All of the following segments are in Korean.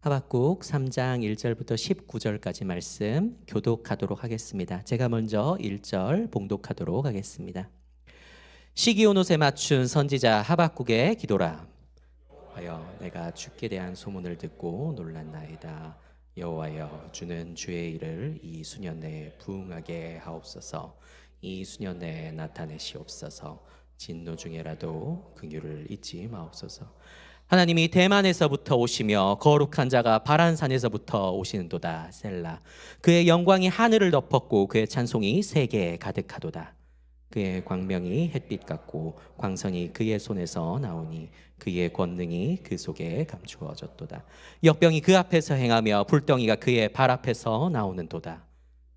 하박국 3장 1절부터 19절까지 말씀 교독하도록 하겠습니다. 제가 먼저 1절 봉독하도록 하겠습니다. 시기 온 옷에 맞춘 선지자 하박국의 기도라. 하여 내가 주께 대한 소문을 듣고 놀랐나이다. 여호와여, 주는 주의 일을 이 수년 내에 부응하게 하옵소서. 이 수년 내에 나타내시옵소서. 진노 중에라도 긍휼을 잊지 마옵소서. 하나님이 대만에서부터 오시며 거룩한 자가 바란산에서부터 오시는도다. 셀라. 그의 영광이 하늘을 덮었고 그의 찬송이 세계에 가득하도다. 그의 광명이 햇빛 같고 광선이 그의 손에서 나오니 그의 권능이 그 속에 감추어졌도다. 역병이 그 앞에서 행하며 불덩이가 그의 발 앞에서 나오는도다.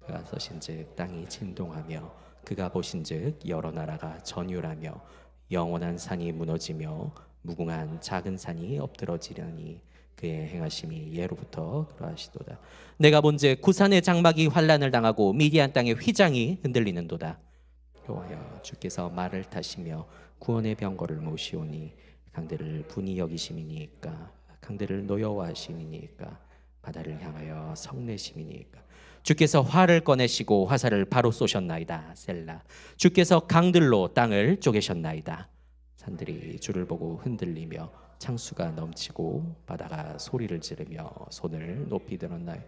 그가 서신즉 땅이 진동하며 그가 보신즉 여러 나라가 전율하며 영원한 산이 무너지며 무궁한 작은 산이 엎드러지려니 그의 행하심이 예로부터 그러하시도다. 내가 본즉 구산의 장막이 환란을 당하고 미디안 땅의 휘장이 흔들리는도다. 여호와여, 주께서 말을 타시며 구원의 병거를 모시오니 강들을 분이 여기심이니까, 강들을 노여워하심이니까, 바다를 향하여 성내심이니까. 주께서 활을 꺼내시고 화살을 바로 쏘셨나이다. 셀라. 주께서 강들로 땅을 쪼개셨나이다. 산들이 주를 보고 흔들리며 창수가 넘치고 바다가 소리를 지르며 손을 높이 들었나이다.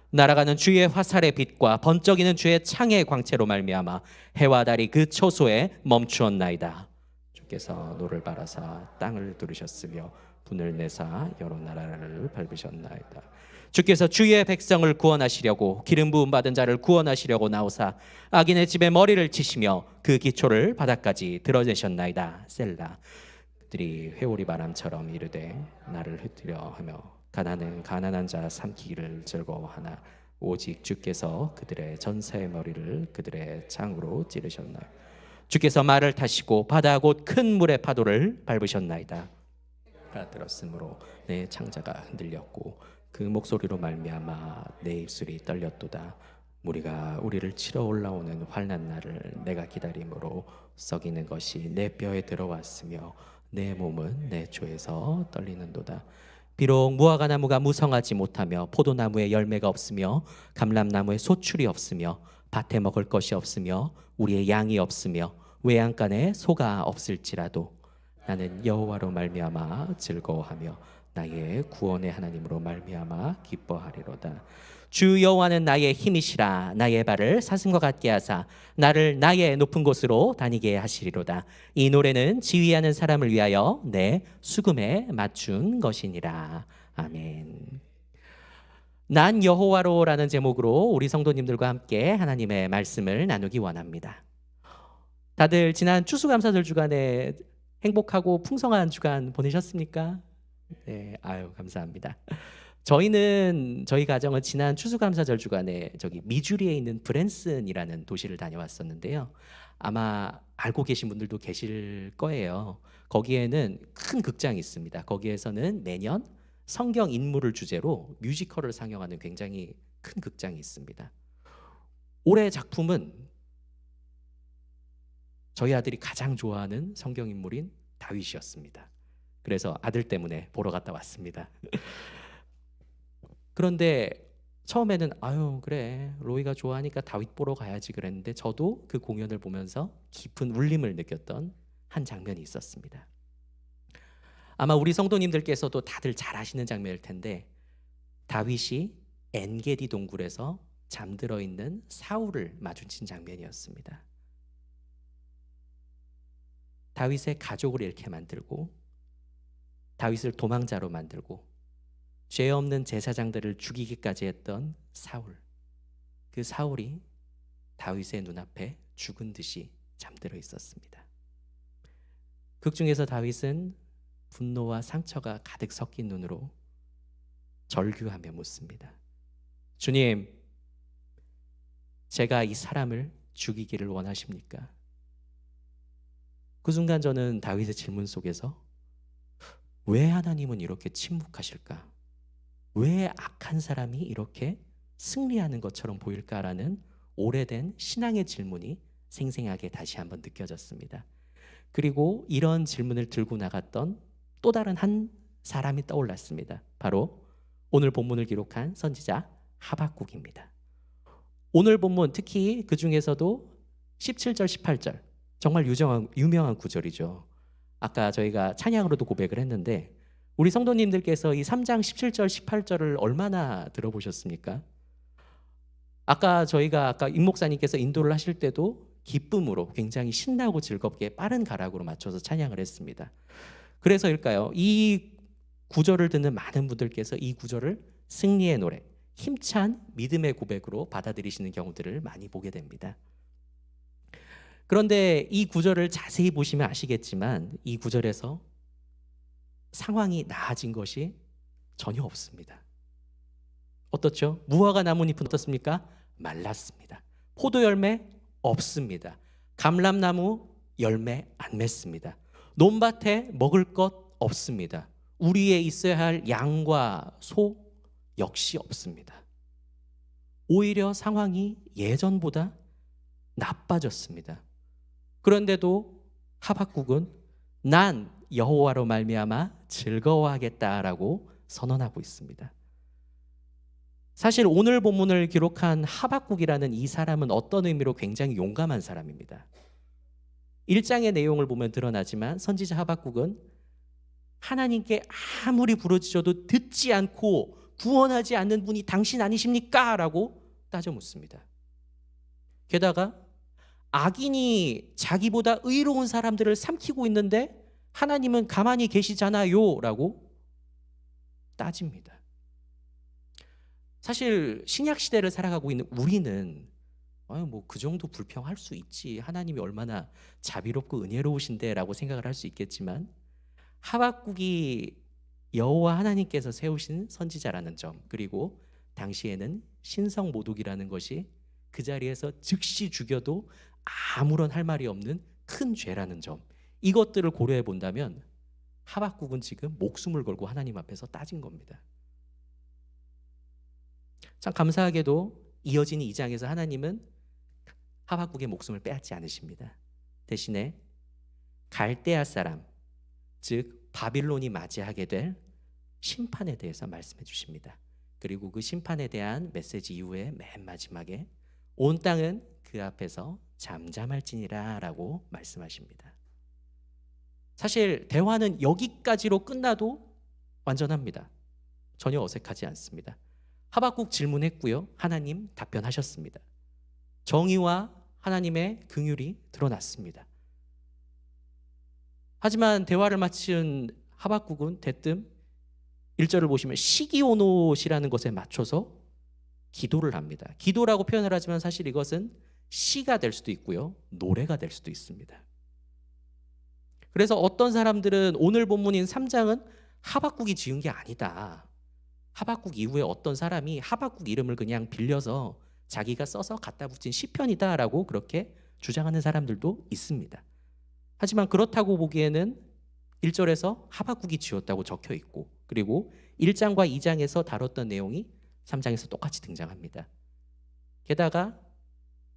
날아가는 주의 화살의 빛과 번쩍이는 주의 창의 광채로 말미암아 해와 달이 그 처소에 멈추었나이다. 주께서 노를 바라사 땅을 두르셨으며 분을 내사 여러 나라를 밟으셨나이다. 주께서 주의 백성을 구원하시려고 기름 부음 받은 자를 구원하시려고 나오사 악인의 집에 머리를 치시며 그 기초를 바닥까지 드러내셨나이다. 셀라. 그들이 회오리 바람처럼 이르되 나를 흩으려 하며 가난은 가난한 자 삼키기를 즐거워하나 오직 주께서 그들의 전사의 머리를 그들의 창으로 찌르셨나이다. 주께서 말을 타시고 바다 곧 큰 물의 파도를 밟으셨나이다. 들었으므로 내 창자가 흔들렸고 그 목소리로 말미암아 내 입술이 떨렸도다. 무리가 우리를 치러 올라오는 환난 날을 내가 기다림으로 썩이는 것이 내 뼈에 들어왔으며 내 몸은 내 조에서 떨리는도다. 비록 무화과 나무가 무성하지 못하며 포도나무에 열매가 없으며 감람나무에 소출이 없으며 밭에 먹을 것이 없으며 우리의 양이 없으며 외양간에 소가 없을지라도 나는 여호와로 말미암아 즐거워하며 나의 구원의 하나님으로 말미암아 기뻐하리로다. 주 여호와는 나의 힘이시라. 나의 발을 사슴과 같게 하사 나를 나의 높은 곳으로 다니게 하시리로다. 이 노래는 지휘하는 사람을 위하여 내 수금에 맞춘 것이니라. 아멘. 난 여호와로라는 제목으로 우리 성도님들과 함께 하나님의 말씀을 나누기 원합니다. 다들 지난 추수감사절 주간에 행복하고 풍성한 주간 보내셨습니까? 네, 아유 감사합니다. 저희 가정은 지난 추수감사절 주간에 저기 미주리에 있는 브랜슨이라는 도시를 다녀왔었는데요. 아마 알고 계신 분들도 계실 거예요. 거기에는 큰 극장이 있습니다. 거기에서는 매년 성경 인물을 주제로 뮤지컬을 상영하는 굉장히 큰 극장이 있습니다. 올해 작품은 저희 아들이 가장 좋아하는 성경 인물인 다윗이었습니다. 그래서 아들 때문에 보러 갔다 왔습니다. 그런데 처음에는 아유 그래 로이가 좋아하니까 다윗 보러 가야지 그랬는데 저도 그 공연을 보면서 깊은 울림을 느꼈던 한 장면이 있었습니다. 아마 우리 성도님들께서도 다들 잘 아시는 장면일 텐데 다윗이 엔게디 동굴에서 잠들어 있는 사울을 마주친 장면이었습니다. 다윗의 가족을 잃게 만들고 다윗을 도망자로 만들고 죄 없는 제사장들을 죽이기까지 했던 사울. 그 사울이 다윗의 눈앞에 죽은 듯이 잠들어 있었습니다. 극중에서 다윗은 분노와 상처가 가득 섞인 눈으로 절규하며 묻습니다. 주님, 제가 이 사람을 죽이기를 원하십니까? 그 순간 저는 다윗의 질문 속에서 왜 하나님은 이렇게 침묵하실까? 왜 악한 사람이 이렇게 승리하는 것처럼 보일까라는 오래된 신앙의 질문이 생생하게 다시 한번 느껴졌습니다. 그리고 이런 질문을 들고 나갔던 또 다른 한 사람이 떠올랐습니다. 바로 오늘 본문을 기록한 선지자 하박국입니다. 오늘 본문 특히 그 중에서도 17절, 18절 정말 유명한 구절이죠. 아까 저희가 찬양으로도 고백을 했는데 우리 성도님들께서 이 3장 17절, 18절을 얼마나 들어보셨습니까? 아까 임 목사님께서 인도를 하실 때도 기쁨으로 굉장히 신나고 즐겁게 빠른 가락으로 맞춰서 찬양을 했습니다. 그래서일까요? 이 구절을 듣는 많은 분들께서 이 구절을 승리의 노래, 힘찬 믿음의 고백으로 받아들이시는 경우들을 많이 보게 됩니다. 그런데 이 구절을 자세히 보시면 아시겠지만 이 구절에서 상황이 나아진 것이 전혀 없습니다. 어떻죠? 무화과 나뭇잎은 어떻습니까? 말랐습니다. 포도 열매 없습니다. 감람나무 열매 안 맺습니다. 논밭에 먹을 것 없습니다. 우리에 있어야 할 양과 소 역시 없습니다. 오히려 상황이 예전보다 나빠졌습니다. 그런데도 하박국은 난 여호와로 말미암아 즐거워하겠다라고 선언하고 있습니다. 사실 오늘 본문을 기록한 하박국이라는 이 사람은 어떤 의미로 굉장히 용감한 사람입니다. 1장의 내용을 보면 드러나지만 선지자 하박국은 하나님께 아무리 부르짖어도 듣지 않고 구원하지 않는 분이 당신 아니십니까? 라고 따져 묻습니다. 게다가 악인이 자기보다 의로운 사람들을 삼키고 있는데 하나님은 가만히 계시잖아요 라고 따집니다. 사실 신약 시대를 살아가고 있는 우리는 뭐 그 정도 불평할 수 있지, 하나님이 얼마나 자비롭고 은혜로우신데 라고 생각을 할 수 있겠지만 하박국이 여호와 하나님께서 세우신 선지자라는 점, 그리고 당시에는 신성모독이라는 것이 그 자리에서 즉시 죽여도 아무런 할 말이 없는 큰 죄라는 점, 이것들을 고려해 본다면 하박국은 지금 목숨을 걸고 하나님 앞에서 따진 겁니다. 참 감사하게도 이어지는 2장에서 하나님은 하박국의 목숨을 빼앗지 않으십니다. 대신에 갈대아 사람, 즉 바빌론이 맞이하게 될 심판에 대해서 말씀해 주십니다. 그리고 그 심판에 대한 메시지 이후에 맨 마지막에 온 땅은 그 앞에서 잠잠할지니라 라고 말씀하십니다. 사실 대화는 여기까지로 끝나도 완전합니다. 전혀 어색하지 않습니다. 하박국 질문했고요, 하나님 답변하셨습니다. 정의와 하나님의 긍휼이 드러났습니다. 하지만 대화를 마친 하박국은 대뜸 1절을 보시면 시기오노시라는 것에 맞춰서 기도를 합니다. 기도라고 표현을 하지만 사실 이것은 시가 될 수도 있고요, 노래가 될 수도 있습니다. 그래서 어떤 사람들은 오늘 본문인 3장은 하박국이 지은 게 아니다, 하박국 이후에 어떤 사람이 하박국 이름을 그냥 빌려서 자기가 써서 갖다 붙인 시편이다 라고 그렇게 주장하는 사람들도 있습니다. 하지만 그렇다고 보기에는 1절에서 하박국이 지었다고 적혀 있고, 그리고 1장과 2장에서 다뤘던 내용이 3장에서 똑같이 등장합니다. 게다가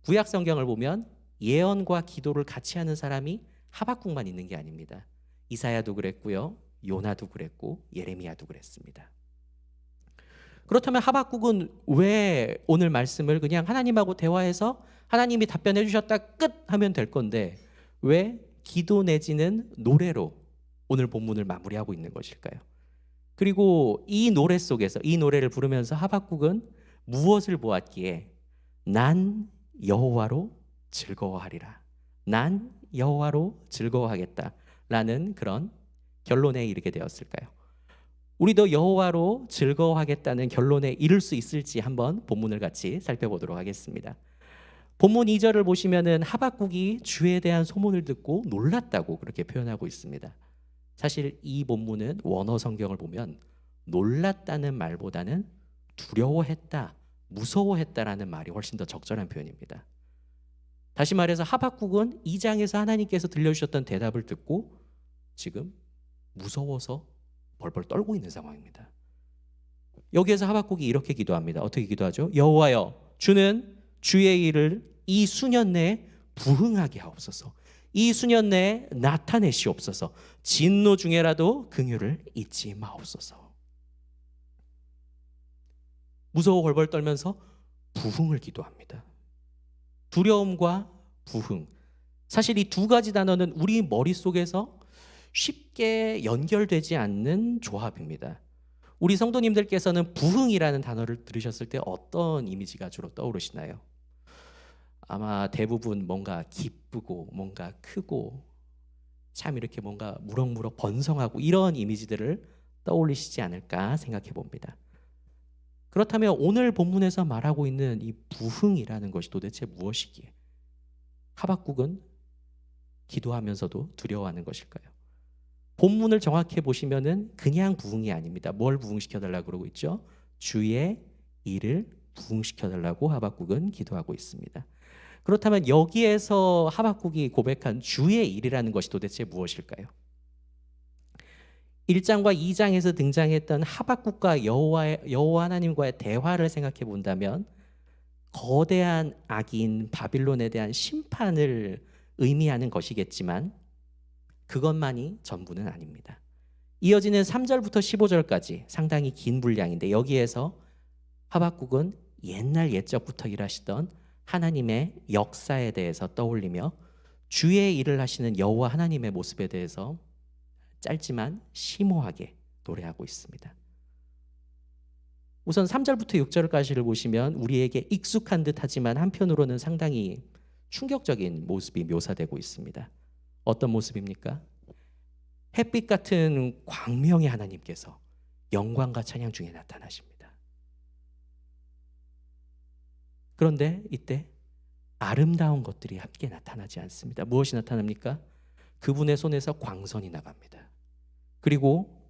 구약 성경을 보면 예언과 기도를 같이 하는 사람이 하박국만 있는 게 아닙니다. 이사야도 그랬고요, 요나도 그랬고, 예레미야도 그랬습니다. 그렇다면 하박국은 왜 오늘 말씀을 그냥 하나님하고 대화해서 하나님이 답변해 주셨다 끝 하면 될 건데 왜 기도 내지는 노래로 오늘 본문을 마무리하고 있는 것일까요? 그리고 이 노래 속에서, 이 노래를 부르면서 하박국은 무엇을 보았기에 난 여호와로 즐거워하리라, 난 여호와로 즐거워하겠다라는 그런 결론에 이르게 되었을까요? 우리도 여호와로 즐거워하겠다는 결론에 이를 수 있을지 한번 본문을 같이 살펴보도록 하겠습니다. 본문 2절을 보시면은 하박국이 주에 대한 소문을 듣고 놀랐다고 그렇게 표현하고 있습니다. 사실 이 본문은 원어 성경을 보면 놀랐다는 말보다는 두려워했다, 무서워했다라는 말이 훨씬 더 적절한 표현입니다. 다시 말해서 하박국은 2장에서 하나님께서 들려주셨던 대답을 듣고 지금 무서워서 벌벌 떨고 있는 상황입니다. 여기에서 하박국이 이렇게 기도합니다. 어떻게 기도하죠? 여호와여, 주는 주의 일을 이 수년 내에 부흥하게 하옵소서. 이 수년 내에 나타내시옵소서. 진노 중에라도 긍휼을 잊지 마옵소서. 무서워 벌벌 떨면서 부흥을 기도합니다. 두려움과 부흥. 사실 이 두 가지 단어는 우리 머릿속에서 쉽게 연결되지 않는 조합입니다. 우리 성도님들께서는 부흥이라는 단어를 들으셨을 때 어떤 이미지가 주로 떠오르시나요? 아마 대부분 뭔가 기쁘고 뭔가 크고 참 이렇게 뭔가 무럭무럭 번성하고 이런 이미지들을 떠올리시지 않을까 생각해 봅니다. 그렇다면 오늘 본문에서 말하고 있는 이 부흥이라는 것이 도대체 무엇이기에 하박국은 기도하면서도 두려워하는 것일까요? 본문을 정확히 보시면은 그냥 부흥이 아닙니다. 뭘 부흥시켜 달라고 그러고 있죠? 주의 일을 부흥시켜 달라고 하박국은 기도하고 있습니다. 그렇다면 여기에서 하박국이 고백한 주의 일이라는 것이 도대체 무엇일까요? 1장과 2장에서 등장했던 하박국과 여호와 하나님과의 대화를 생각해 본다면 거대한 악인 바빌론에 대한 심판을 의미하는 것이겠지만 그것만이 전부는 아닙니다. 이어지는 3절부터 15절까지 상당히 긴 분량인데 여기에서 하박국은 옛날 옛적부터 일하시던 하나님의 역사에 대해서 떠올리며 주의 일을 하시는 여호와 하나님의 모습에 대해서 짧지만 심오하게 노래하고 있습니다. 우선 3절부터 6절까지를 보시면 우리에게 익숙한 듯하지만 한편으로는 상당히 충격적인 모습이 묘사되고 있습니다. 어떤 모습입니까? 햇빛 같은 광명의 하나님께서 영광과 찬양 중에 나타나십니다. 그런데 이때 아름다운 것들이 함께 나타나지 않습니다. 무엇이 나타납니까? 그분의 손에서 광선이 나갑니다. 그리고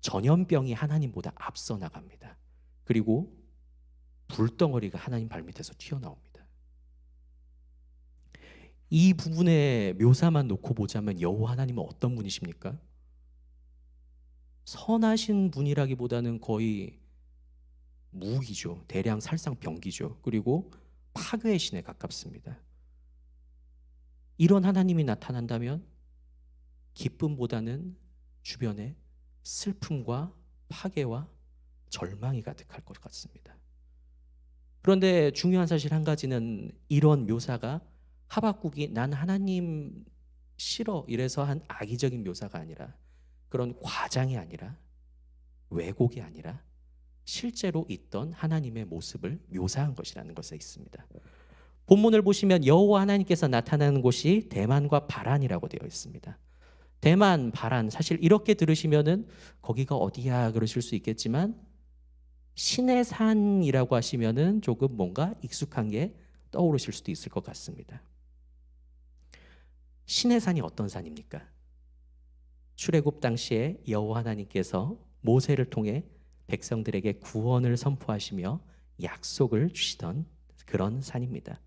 전염병이 하나님보다 앞서 나갑니다. 그리고 불덩어리가 하나님 발밑에서 튀어나옵니다. 이 부분의 묘사만 놓고 보자면 여호와 하나님은 어떤 분이십니까? 선하신 분이라기보다는 거의 무기죠. 대량 살상병기죠. 그리고 파괴의 신에 가깝습니다. 이런 하나님이 나타난다면 기쁨보다는 주변에 슬픔과 파괴와 절망이 가득할 것 같습니다. 그런데 중요한 사실 한 가지는 이런 묘사가 하박국이 난 하나님 싫어 이래서 한 악의적인 묘사가 아니라 그런 과장이 아니라 왜곡이 아니라 실제로 있던 하나님의 모습을 묘사한 것이라는 것에 있습니다. 본문을 보시면 여호와 하나님께서 나타나는 곳이 대만과 바란이라고 되어 있습니다. 대만, 바란 사실 이렇게 들으시면은 거기가 어디야 그러실 수 있겠지만 신의 산이라고 하시면은 조금 뭔가 익숙한 게 떠오르실 수도 있을 것 같습니다. 신의 산이 어떤 산입니까? 출애굽 당시에 여호와 하나님께서 모세를 통해 백성들에게 구원을 선포하시며 약속을 주시던 그런 산입니다.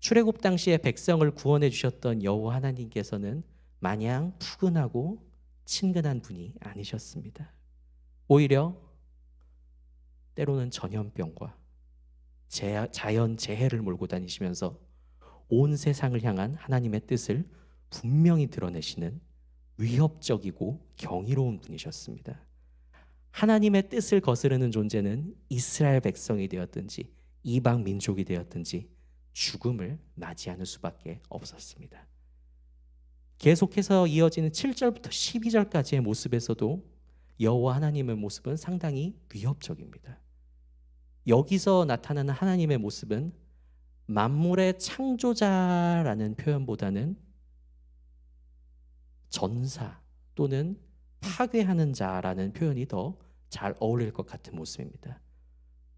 출애굽 당시에 백성을 구원해 주셨던 여호와 하나님께서는 마냥 푸근하고 친근한 분이 아니셨습니다. 오히려 때로는 전염병과 자연 재해를 몰고 다니시면서 온 세상을 향한 하나님의 뜻을 분명히 드러내시는 위협적이고 경이로운 분이셨습니다. 하나님의 뜻을 거스르는 존재는 이스라엘 백성이 되었든지 이방 민족이 되었든지 죽음을 맞이하는 수밖에 없었습니다. 계속해서 이어지는 7절부터 12절까지의 모습에서도 여호와 하나님의 모습은 상당히 위협적입니다. 여기서 나타나는 하나님의 모습은 만물의 창조자라는 표현보다는 전사 또는 파괴하는 자라는 표현이 더 잘 어울릴 것 같은 모습입니다.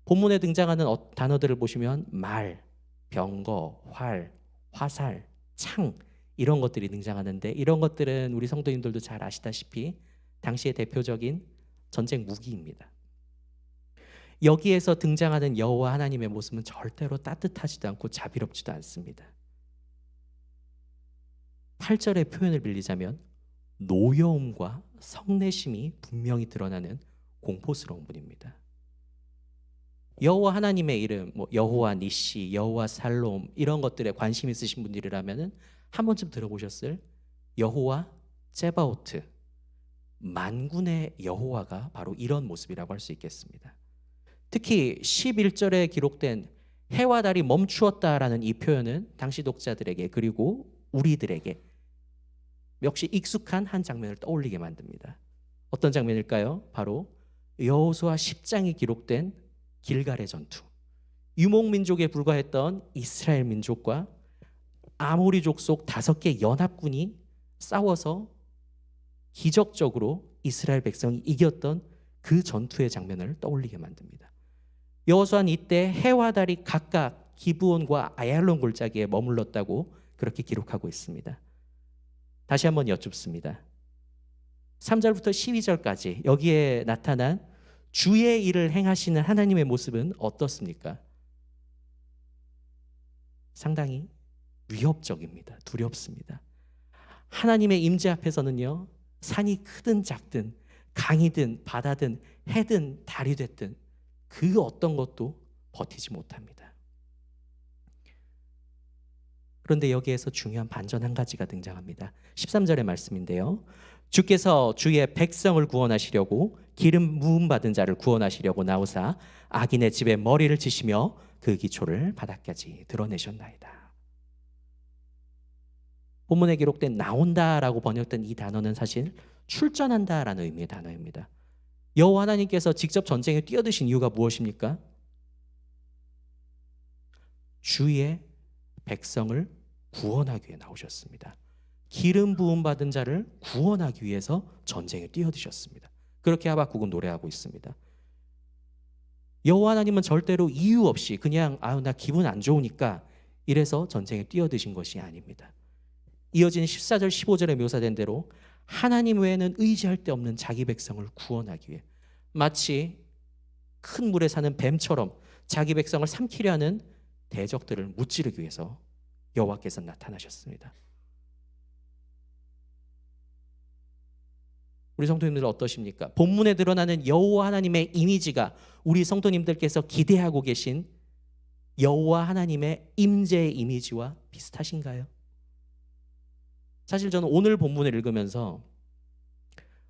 본문에 등장하는 단어들을 보시면 말, 병거, 활, 화살, 창 이런 것들이 등장하는데 이런 것들은 우리 성도님들도 잘 아시다시피 당시의 대표적인 전쟁 무기입니다. 여기에서 등장하는 여호와 하나님의 모습은 절대로 따뜻하지도 않고 자비롭지도 않습니다. 8절의 표현을 빌리자면 노여움과 성내심이 분명히 드러나는 공포스러운 분입니다. 여호와 하나님의 이름, 여호와 니시, 여호와 살롬 이런 것들에 관심 있으신 분들이라면 한 번쯤 들어보셨을 여호와 제바오트, 만군의 여호와가 바로 이런 모습이라고 할 수 있겠습니다. 특히 11절에 기록된 해와 달이 멈추었다라는 이 표현은 당시 독자들에게 그리고 우리들에게 역시 익숙한 한 장면을 떠올리게 만듭니다. 어떤 장면일까요? 바로 여호수아 10장에 기록된 길갈의 전투. 유목민족에 불과했던 이스라엘 민족과 아모리 족속 5개 연합군이 싸워서 기적적으로 이스라엘 백성이 이겼던 그 전투의 장면을 떠올리게 만듭니다. 여호수아는 이때 해와 달이 각각 기브온과 아얄론 골짜기에 머물렀다고 그렇게 기록하고 있습니다. 다시 한번 여쭙습니다. 3절부터 12절까지 여기에 나타난 주의 일을 행하시는 하나님의 모습은 어떻습니까? 상당히 위협적입니다. 두렵습니다. 하나님의 임재 앞에서는요, 산이 크든 작든 강이든 바다든 해든 달이 됐든 그 어떤 것도 버티지 못합니다. 그런데 여기에서 중요한 반전 한 가지가 등장합니다. 13절의 말씀인데요. 주께서 주의 백성을 구원하시려고 기름 부음 받은 자를 구원하시려고 나오사 악인의 집에 머리를 치시며 그 기초를 바닥까지 드러내셨나이다. 본문에 기록된 나온다라고 번역된 이 단어는 사실 출전한다라는 의미의 단어입니다. 여호와 하나님께서 직접 전쟁에 뛰어드신 이유가 무엇입니까? 주의 백성을 구원하기 위해 나오셨습니다. 기름 부음 받은 자를 구원하기 위해서 전쟁에 뛰어드셨습니다. 그렇게 하박국은 노래하고 있습니다. 여호와 하나님은 절대로 이유 없이 그냥 나 기분 안 좋으니까 이래서 전쟁에 뛰어드신 것이 아닙니다. 이어지는 14절 15절에 묘사된 대로 하나님 외에는 의지할 데 없는 자기 백성을 구원하기 위해 마치 큰 물에 사는 뱀처럼 자기 백성을 삼키려 하는 대적들을 무찌르기 위해서 여호와께서 나타나셨습니다. 우리 성도님들 어떠십니까? 본문에 드러나는 여호와 하나님의 이미지가 우리 성도님들께서 기대하고 계신 여호와 하나님의 임재의 이미지와 비슷하신가요? 사실 저는 오늘 본문을 읽으면서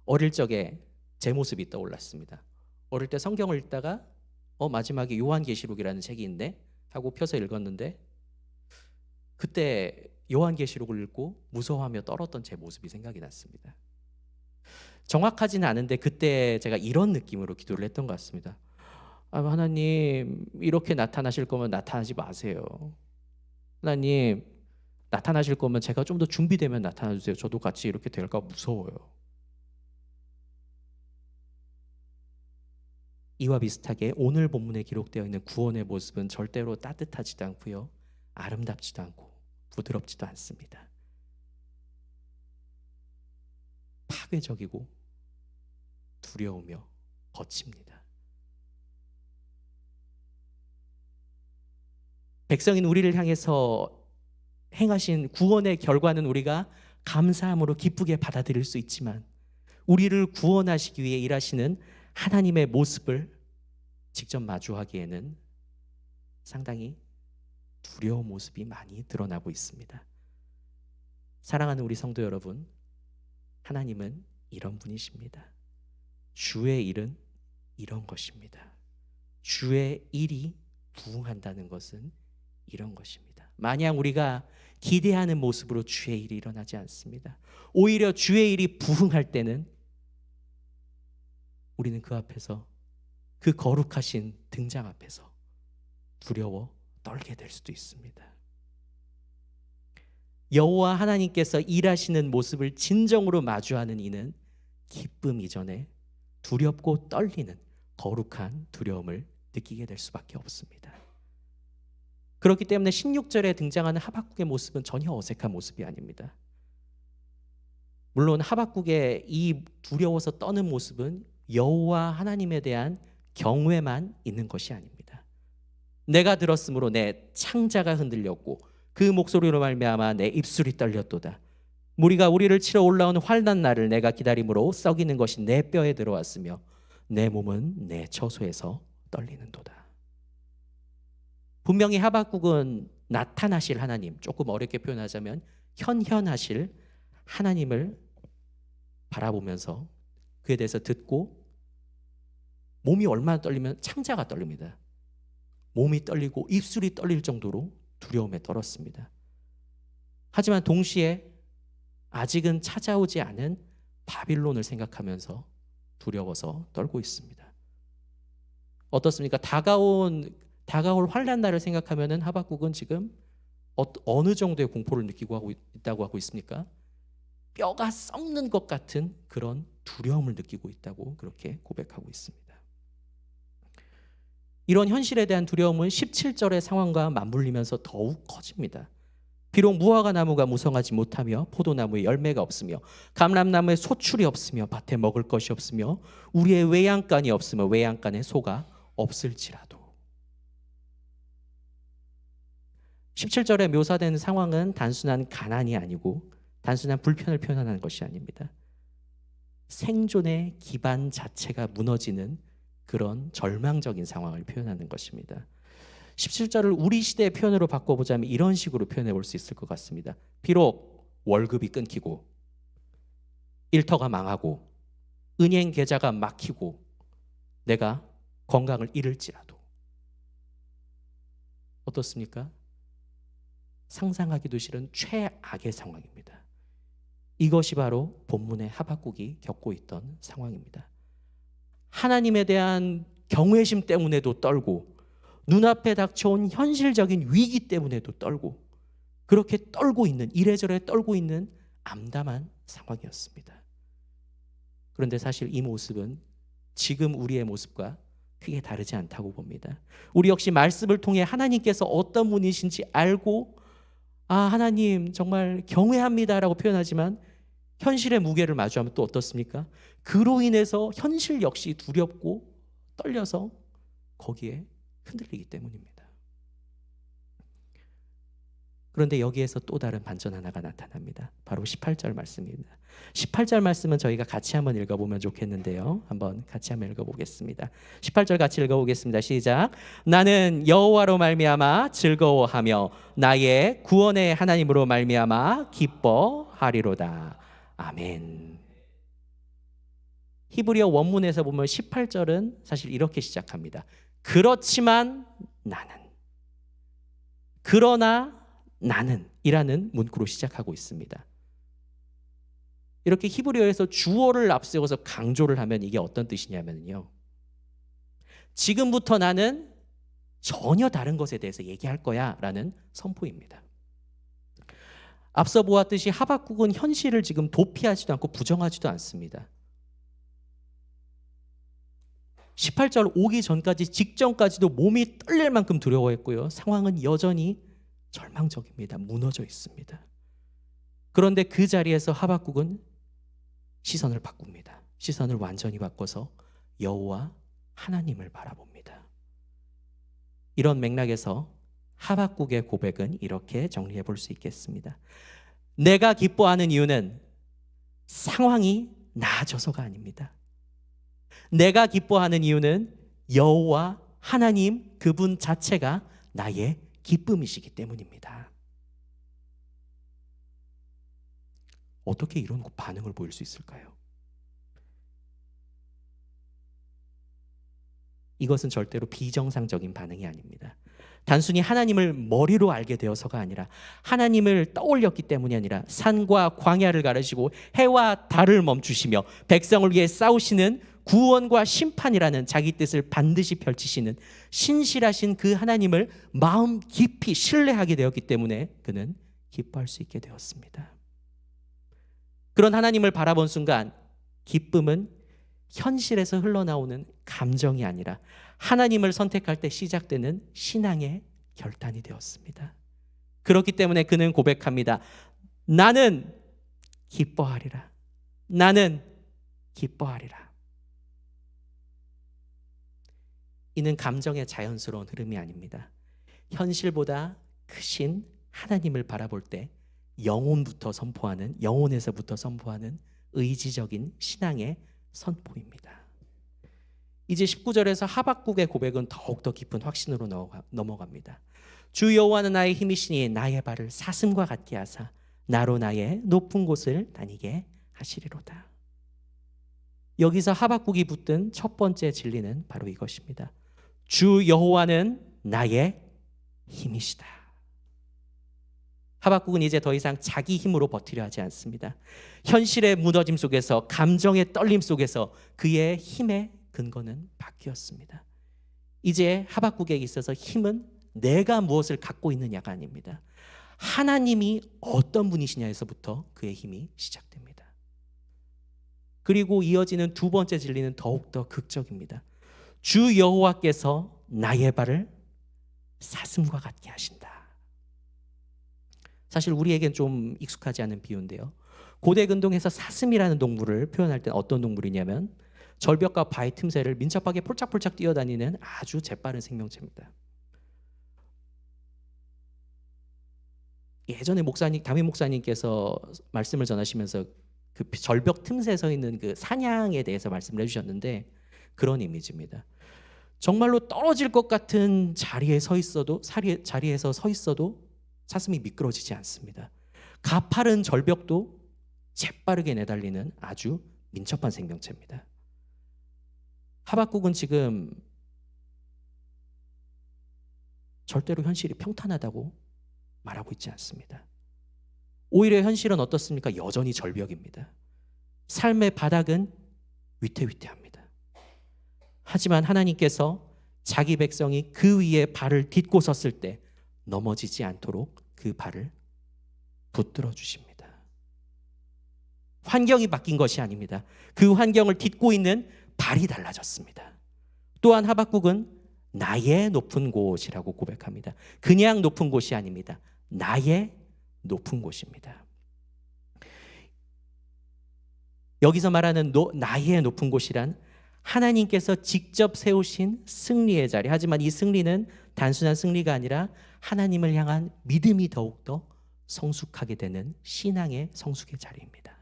어릴 적에 제 모습이 떠올랐습니다. 어릴 때 성경을 읽다가 마지막에 요한계시록이라는 책이 있네 하고 펴서 읽었는데 그때 요한계시록을 읽고 무서워하며 떨었던 제 모습이 생각이 났습니다. 정확하지는 않은데 그때 제가 이런 느낌으로 기도를 했던 것 같습니다. 하나님, 이렇게 나타나실 거면 나타나지 마세요. 하나님, 나타나실 거면 제가 좀 더 준비되면 나타나 주세요. 저도 같이 이렇게 될까 무서워요. 이와 비슷하게 오늘 본문에 기록되어 있는 구원의 모습은 절대로 따뜻하지도 않고요, 아름답지도 않고 부드럽지도 않습니다. 파괴적이고 두려우며 거칩니다. 백성인 우리를 향해서 행하신 구원의 결과는 우리가 감사함으로 기쁘게 받아들일 수 있지만 우리를 구원하시기 위해 일하시는 하나님의 모습을 직접 마주하기에는 상당히 두려운 모습이 많이 드러나고 있습니다. 사랑하는 우리 성도 여러분, 하나님은 이런 분이십니다. 주의 일은 이런 것입니다. 주의 일이 부응한다는 것은 이런 것입니다. 마냥 우리가 기대하는 모습으로 주의 일이 일어나지 않습니다. 오히려 주의 일이 부응할 때는 우리는 그 앞에서, 그 거룩하신 등장 앞에서 두려워 떨게 될 수도 있습니다. 여호와 하나님께서 일하시는 모습을 진정으로 마주하는 이는 기쁨 이전에 두렵고 떨리는 거룩한 두려움을 느끼게 될 수밖에 없습니다. 그렇기 때문에 16절에 등장하는 하박국의 모습은 전혀 어색한 모습이 아닙니다. 물론 하박국의 이 두려워서 떠는 모습은 여호와 하나님에 대한 경외만 있는 것이 아닙니다. 내가 들었으므로 내 창자가 흔들렸고 그 목소리로 말미암아 내 입술이 떨렸도다. 무리가 우리를 치러 올라오는 환난 날을 내가 기다림으로 썩이는 것이 내 뼈에 들어왔으며 내 몸은 내 처소에서 떨리는도다. 분명히 하박국은 나타나실 하나님, 조금 어렵게 표현하자면 현현하실 하나님을 바라보면서 그에 대해서 듣고 몸이 얼마나 떨리면 창자가 떨립니다. 몸이 떨리고 입술이 떨릴 정도로 두려움에 떨었습니다. 하지만 동시에 아직은 찾아오지 않은 바빌론을 생각하면서 두려워서 떨고 있습니다. 어떻습니까? 다가올 환난 날을 생각하면은 하박국은 지금 어느 정도의 공포를 느끼고 있다고 하고 있습니까? 뼈가 썩는 것 같은 그런 두려움을 느끼고 있다고 그렇게 고백하고 있습니다. 이런 현실에 대한 두려움은 17절의 상황과 맞물리면서 더욱 커집니다. 비록 무화과 나무가 무성하지 못하며 포도나무에 열매가 없으며 감람나무에 소출이 없으며 밭에 먹을 것이 없으며 우리의 외양간이 없으며 외양간에 소가 없을지라도. 17절에 묘사되는 상황은 단순한 가난이 아니고 단순한 불편을 표현하는 것이 아닙니다. 생존의 기반 자체가 무너지는 그런 절망적인 상황을 표현하는 것입니다. 17절을 우리 시대의 표현으로 바꿔보자면 이런 식으로 표현해 볼 수 있을 것 같습니다. 비록 월급이 끊기고 일터가 망하고 은행 계좌가 막히고 내가 건강을 잃을지라도 어떻습니까? 상상하기도 싫은 최악의 상황입니다. 이것이 바로 본문의 하박국이 겪고 있던 상황입니다. 하나님에 대한 경외심 때문에도 떨고 눈앞에 닥쳐온 현실적인 위기 때문에도 떨고 그렇게 떨고 있는 이래저래 떨고 있는 암담한 상황이었습니다. 그런데 사실 이 모습은 지금 우리의 모습과 크게 다르지 않다고 봅니다. 우리 역시 말씀을 통해 하나님께서 어떤 분이신지 알고 하나님 정말 경외합니다라고 표현하지만 현실의 무게를 마주하면 또 어떻습니까? 그로 인해서 현실 역시 두렵고 떨려서 거기에 흔들리기 때문입니다. 그런데 여기에서 또 다른 반전 하나가 나타납니다. 바로 18절 말씀입니다. 18절 말씀은 저희가 같이 한번 읽어보면 좋겠는데요. 한번 같이 한번 읽어보겠습니다. 18절 같이 읽어보겠습니다. 시작. 나는 여호와로 말미암아 즐거워하며 나의 구원의 하나님으로 말미암아 기뻐하리로다. 아멘. 히브리어 원문에서 보면 18절은 사실 이렇게 시작합니다. 그렇지만 나는, 그러나 나는 이라는 문구로 시작하고 있습니다. 이렇게 히브리어에서 주어를 앞세워서 강조를 하면 이게 어떤 뜻이냐면요, 지금부터 나는 전혀 다른 것에 대해서 얘기할 거야 라는 선포입니다. 앞서 보았듯이 하박국은 현실을 지금 도피하지도 않고 부정하지도 않습니다. 18절 오기 전까지 직전까지도 몸이 떨릴 만큼 두려워했고요. 상황은 여전히 절망적입니다. 무너져 있습니다. 그런데 그 자리에서 하박국은 시선을 바꿉니다. 시선을 완전히 바꿔서 여호와 하나님을 바라봅니다. 이런 맥락에서 하박국의 고백은 이렇게 정리해 볼 수 있겠습니다. 내가 기뻐하는 이유는 상황이 나아져서가 아닙니다. 내가 기뻐하는 이유는 여호와 하나님 그분 자체가 나의 기쁨이시기 때문입니다. 어떻게 이런 반응을 보일 수 있을까요? 이것은 절대로 비정상적인 반응이 아닙니다. 단순히 하나님을 머리로 알게 되어서가 아니라 하나님을 떠올렸기 때문이 아니라 산과 광야를 가르시고 해와 달을 멈추시며 백성을 위해 싸우시는 구원과 심판이라는 자기 뜻을 반드시 펼치시는 신실하신 그 하나님을 마음 깊이 신뢰하게 되었기 때문에 그는 기뻐할 수 있게 되었습니다. 그런 하나님을 바라본 순간 기쁨은 현실에서 흘러나오는 감정이 아니라 하나님을 선택할 때 시작되는 신앙의 결단이 되었습니다. 그렇기 때문에 그는 고백합니다. 나는 기뻐하리라. 나는 기뻐하리라. 이는 감정의 자연스러운 흐름이 아닙니다. 현실보다 크신 하나님을 바라볼 때 영혼에서부터 선포하는 의지적인 신앙의 선포입니다. 이제 19절에서 하박국의 고백은 더욱더 깊은 확신으로 넘어갑니다. 주 여호와는 나의 힘이시니 나의 발을 사슴과 같게 하사 나로 나의 높은 곳을 다니게 하시리로다. 여기서 하박국이 붙든 첫 번째 진리는 바로 이것입니다. 주 여호와는 나의 힘이시다. 하박국은 이제 더 이상 자기 힘으로 버티려 하지 않습니다. 현실의 무너짐 속에서, 감정의 떨림 속에서 그의 힘의 근거는 바뀌었습니다. 이제 하박국에게 있어서 힘은 내가 무엇을 갖고 있느냐가 아닙니다. 하나님이 어떤 분이시냐에서부터 그의 힘이 시작됩니다. 그리고 이어지는 두 번째 진리는 더욱더 극적입니다. 주 여호와께서 나의 발을 사슴과 같게 하신다. 사실 우리에겐 좀 익숙하지 않은 비유인데요. 고대 근동에서 사슴이라는 동물을 표현할 때 어떤 동물이냐면 절벽과 바위 틈새를 민첩하게 폴짝폴짝 뛰어다니는 아주 재빠른 생명체입니다. 예전에 담임 목사님께서 말씀을 전하시면서 그 절벽 틈새에 서 있는 그 사냥에 대해서 말씀을 해주셨는데 그런 이미지입니다. 정말로 떨어질 것 같은 자리에서 서 있어도 사슴이 미끄러지지 않습니다. 가파른 절벽도 재빠르게 내달리는 아주 민첩한 생명체입니다. 하박국은 지금 절대로 현실이 평탄하다고 말하고 있지 않습니다. 오히려 현실은 어떻습니까? 여전히 절벽입니다. 삶의 바닥은 위태위태합니다. 하지만 하나님께서 자기 백성이 그 위에 발을 딛고 섰을 때 넘어지지 않도록 그 발을 붙들어 주십니다. 환경이 바뀐 것이 아닙니다. 그 환경을 딛고 있는 발이 달라졌습니다. 또한 하박국은 나의 높은 곳이라고 고백합니다. 그냥 높은 곳이 아닙니다. 나의 높은 곳입니다. 여기서 말하는 나의 높은 곳이란 하나님께서 직접 세우신 승리의 자리. 하지만 이 승리는 단순한 승리가 아니라 하나님을 향한 믿음이 더욱더 성숙하게 되는 신앙의 성숙의 자리입니다.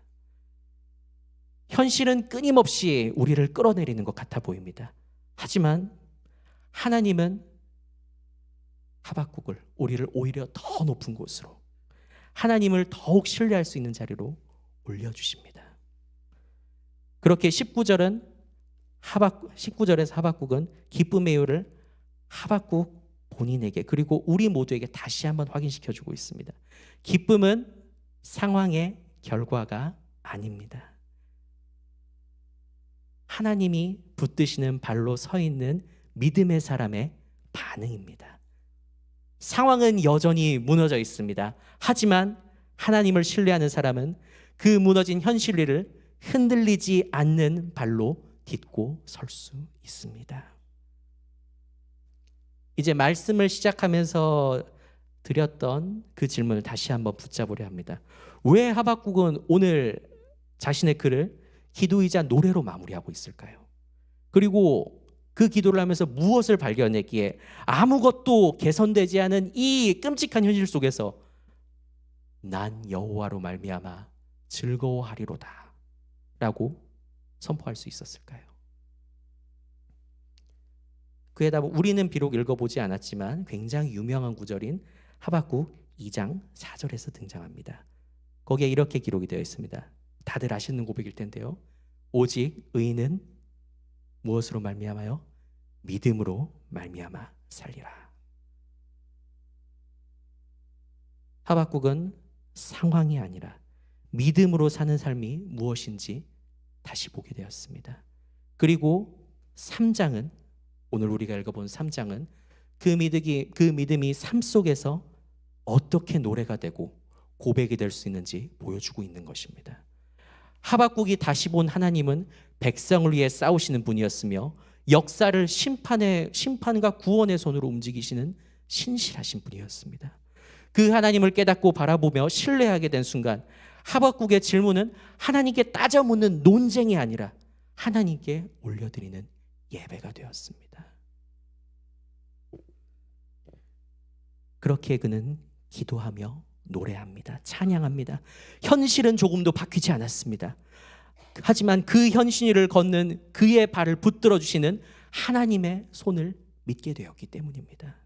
현실은 끊임없이 우리를 끌어내리는 것 같아 보입니다. 하지만 하나님은 하박국을, 우리를 오히려 더 높은 곳으로, 하나님을 더욱 신뢰할 수 있는 자리로 올려주십니다. 그렇게 19절에서 하박국은 기쁨의 이유를 하박국 본인에게 그리고 우리 모두에게 다시 한번 확인시켜주고 있습니다. 기쁨은 상황의 결과가 아닙니다. 하나님이 붙드시는 발로 서 있는 믿음의 사람의 반응입니다. 상황은 여전히 무너져 있습니다. 하지만 하나님을 신뢰하는 사람은 그 무너진 현실을 흔들리지 않는 발로 딛고 설 수 있습니다. 이제 말씀을 시작하면서 드렸던 그 질문을 다시 한번 붙잡으려 합니다. 왜 하박국은 오늘 자신의 글을 기도이자 노래로 마무리하고 있을까요? 그리고 그 기도를 하면서 무엇을 발견했기에 아무것도 개선되지 않은 이 끔찍한 현실 속에서 난 여호와로 말미암아 즐거워하리로다 라고 선포할 수 있었을까요? 그에 답은 우리는 비록 읽어보지 않았지만 굉장히 유명한 구절인 하박국 2장 4절에서 등장합니다. 거기에 이렇게 기록이 되어 있습니다. 다들 아시는 고백일 텐데요. 오직 의인은 무엇으로 말미암아요? 믿음으로 말미암아 살리라. 하박국은 상황이 아니라 믿음으로 사는 삶이 무엇인지 다시 보게 되었습니다. 그리고 3장은, 오늘 우리가 읽어본 3장은 그 믿음이 삶 속에서 어떻게 노래가 되고 고백이 될 수 있는지 보여주고 있는 것입니다. 하박국이 다시 본 하나님은 백성을 위해 싸우시는 분이었으며 역사를 심판과 구원의 손으로 움직이시는 신실하신 분이었습니다. 그 하나님을 깨닫고 바라보며 신뢰하게 된 순간 하박국의 질문은 하나님께 따져 묻는 논쟁이 아니라 하나님께 올려드리는 예배가 되었습니다. 그렇게 그는 기도하며 노래합니다. 찬양합니다. 현실은 조금도 바뀌지 않았습니다. 하지만 그 현실을 걷는 그의 발을 붙들어 주시는 하나님의 손을 믿게 되었기 때문입니다.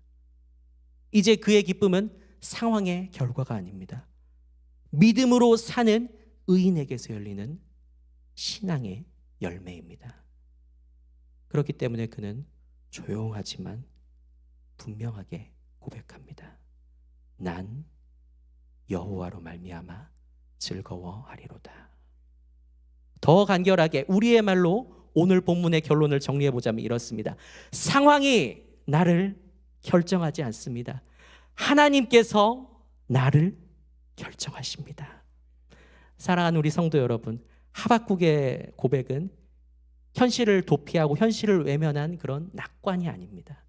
이제 그의 기쁨은 상황의 결과가 아닙니다. 믿음으로 사는 의인에게서 열리는 신앙의 열매입니다. 그렇기 때문에 그는 조용하지만 분명하게 고백합니다. 난 여호와로 말미암아 즐거워하리로다. 더 간결하게 우리의 말로 오늘 본문의 결론을 정리해 보자면 이렇습니다. 상황이 나를 결정하지 않습니다. 하나님께서 나를 결정하십니다. 사랑하는 우리 성도 여러분, 하박국의 고백은 현실을 도피하고 현실을 외면한 그런 낙관이 아닙니다.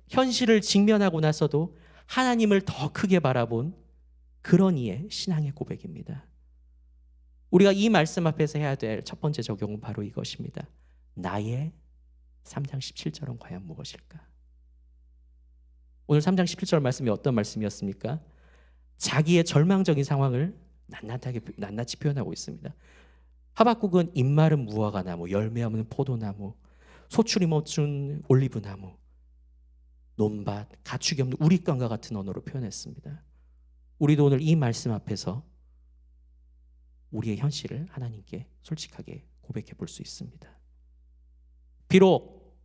현실을 직면하고 나서도 하나님을 더 크게 바라본 그런 이의 신앙의 고백입니다. 우리가 이 말씀 앞에서 해야 될 첫 번째 적용은 바로 이것입니다. 나의 3장 17절은 과연 무엇일까? 오늘 3장 17절 말씀이 어떤 말씀이었습니까? 자기의 절망적인 상황을 낱낱이 표현하고 있습니다. 하박국은 잎마른 무화과 나무, 열매 없는 포도나무, 소출이 멈춘 올리브나무, 논밭, 가축이 없는 우릿강과 같은 언어로 표현했습니다. 우리도 오늘 이 말씀 앞에서 우리의 현실을 하나님께 솔직하게 고백해 볼 수 있습니다. 비록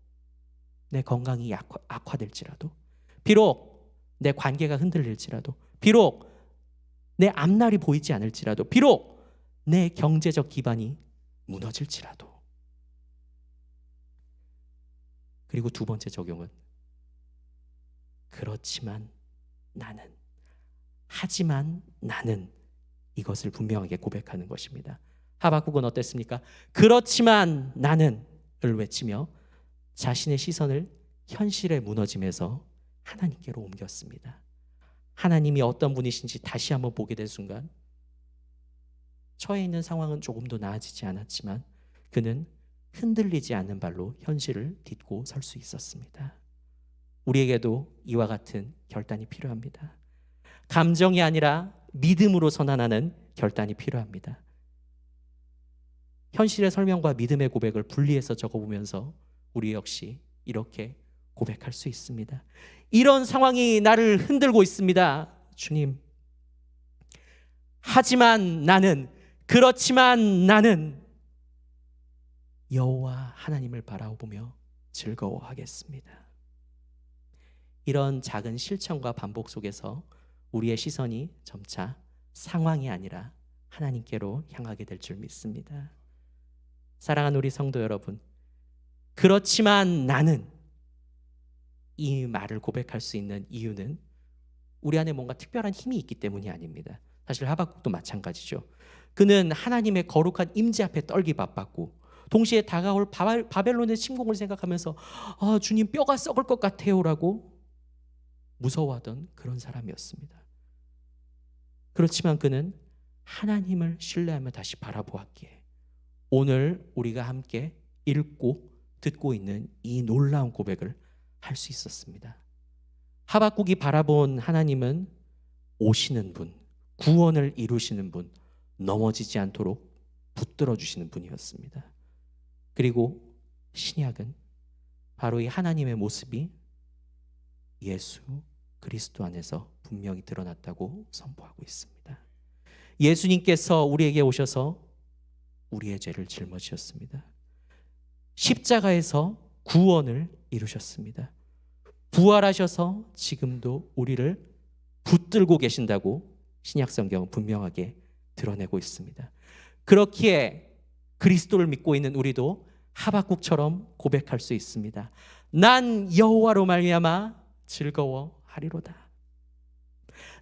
내 건강이 악화될지라도, 비록 내 관계가 흔들릴지라도, 비록 내 앞날이 보이지 않을지라도, 비록 내 경제적 기반이 무너질지라도. 그리고 두 번째 적용은 그렇지만 나는, 하지만 나는, 이것을 분명하게 고백하는 것입니다. 하박국은 어땠습니까? 그렇지만 나는을 외치며 자신의 시선을 현실의 무너짐에서 하나님께로 옮겼습니다. 하나님이 어떤 분이신지 다시 한번 보게 된 순간 처해 있는 상황은 조금도 나아지지 않았지만 그는 흔들리지 않는 발로 현실을 딛고 설 수 있었습니다. 우리에게도 이와 같은 결단이 필요합니다. 감정이 아니라 믿음으로 선언하는 결단이 필요합니다. 현실의 설명과 믿음의 고백을 분리해서 적어보면서 우리 역시 이렇게 고백할 수 있습니다. 이런 상황이 나를 흔들고 있습니다. 주님, 하지만 나는, 그렇지만 나는 여호와 하나님을 바라보며 즐거워하겠습니다. 이런 작은 실천과 반복 속에서 우리의 시선이 점차 상황이 아니라 하나님께로 향하게 될 줄 믿습니다. 사랑하는 우리 성도 여러분, 그렇지만 나는, 이 말을 고백할 수 있는 이유는 우리 안에 뭔가 특별한 힘이 있기 때문이 아닙니다. 사실 하박국도 마찬가지죠. 그는 하나님의 거룩한 임재 앞에 떨기 바빴고 동시에 다가올 바벨론의 침공을 생각하면서 주님, 뼈가 썩을 것 같아요 라고 무서워하던 그런 사람이었습니다. 그렇지만 그는 하나님을 신뢰하며 다시 바라보았기에 오늘 우리가 함께 읽고 듣고 있는 이 놀라운 고백을 할 수 있었습니다. 하박국이 바라본 하나님은 오시는 분, 구원을 이루시는 분, 넘어지지 않도록 붙들어 주시는 분이었습니다. 그리고 신약은 바로 이 하나님의 모습이 예수 그리스도 안에서 분명히 드러났다고 선포하고 있습니다. 예수님께서 우리에게 오셔서 우리의 죄를 짊어지셨습니다. 십자가에서 구원을 이루셨습니다. 부활하셔서 지금도 우리를 붙들고 계신다고 신약성경은 분명하게 드러내고 있습니다. 그렇기에 그리스도를 믿고 있는 우리도 하박국처럼 고백할 수 있습니다. 난 여호와로 말미암아 즐거워하리로다.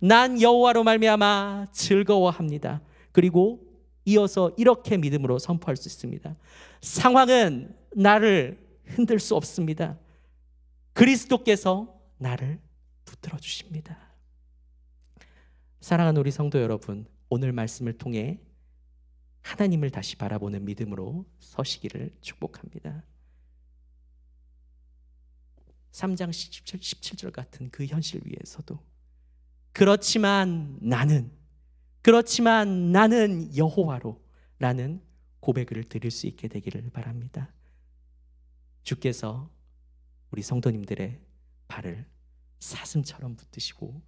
난 여호와로 말미암아 즐거워합니다. 그리고 이어서 이렇게 믿음으로 선포할 수 있습니다. 상황은 나를 흔들 수 없습니다. 그리스도께서 나를 붙들어 주십니다. 사랑하는 우리 성도 여러분, 오늘 말씀을 통해 하나님을 다시 바라보는 믿음으로 서시기를 축복합니다. 3장 17절 같은 그 현실 위에서도 그렇지만 나는 여호와로 라는 고백을 드릴 수 있게 되기를 바랍니다. 주께서 우리 성도님들의 발을 사슴처럼 붙드시고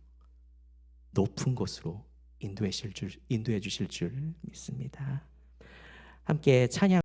높은 곳으로 인도해 주실 줄 믿습니다. 함께 찬양